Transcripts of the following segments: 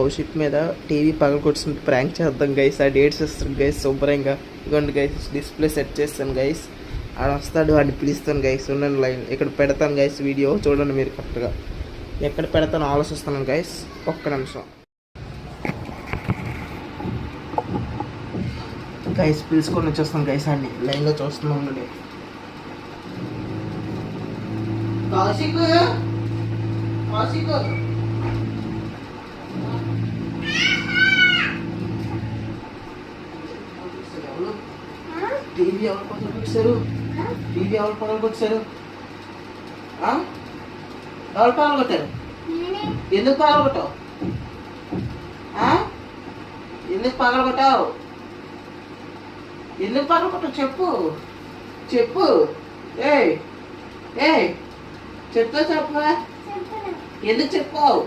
కౌశిక్ మీద TV పగలకొచ్చి prank చేద్దాం guys. ఆ డేట్స్ ఇస్తాను గైస్ శుభ్రంగా. ఇదిగోండి గైస్, డిస్ప్లే సెట్ చేస్తాను గైస్. ఆడ వస్తాడు, వాడిని పిలుస్తాను గైస్. ఉండండి లైన్, ఇక్కడ పెడతాను గైస్ వీడియో చూడండి మీరు కరెక్ట్గా. ఎక్కడ పెడతాను ఆలోచిస్తున్నాను గైస్, ఒక్క నిమిషం గైస్. పిలుచుకొని వచ్చేస్తాను గైస్, అన్ని లైన్లో చూస్తున్నాం. ఉండండి కౌశిక్, కౌశిక్ టీవీ ఎవరు పగలకొచ్చారు? టీవీ ఎవరు పగలకొచ్చారు? ఎవరు పగలగొట్టారు? ఎందుకు పగలగొట్టావు? ఎందుకు పగలగొట్టావు? ఎందుకు పగలగొట్టావు చెప్పు, చెప్పు. ఏ ఏ చెప్తా చెప్పా. ఎందుకు చెప్పావు?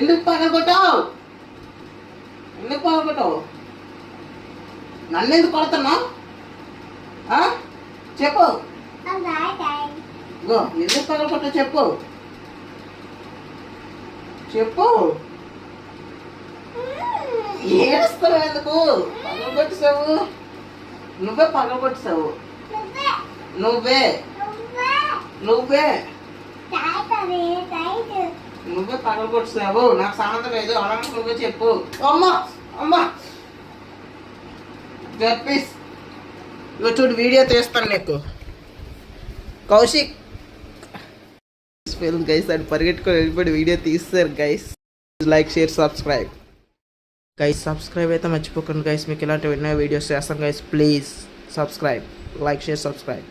ఎందుకు పగలగొట్టావు? ఎందుకు పగలగొట్టావు? నన్ను ఎందుకు కొడుతున్నావు? చెప్పు. ఎందుకు పగలగొట్టావు చెప్పు, చెప్పు. ఏడుస్తావు ఎందుకు? పగలగొట్టేసావు, నువ్వే పగలగొట్టేసావు. నువ్వే నువ్వే నువ్వే పగలగొట్టేసావు. నాకు సంబంధం లేదు. అలాంటి నువ్వే చెప్పు. అమ్మా అమ్మా చెప్పేసి చూడు, వీడియో తీస్తాను నీకు. కౌశిక్ గైస్, అని పరిగెట్టుకొని వెళ్ళిపోయి వీడియో తీస్తారు guys. Like, share, subscribe guys. Subscribe అయితే మర్చిపోకండి గైస్. మీకు ఇలాంటి ఎన్నో వీడియోస్ చేస్తాను guys. Please subscribe, like, share, subscribe.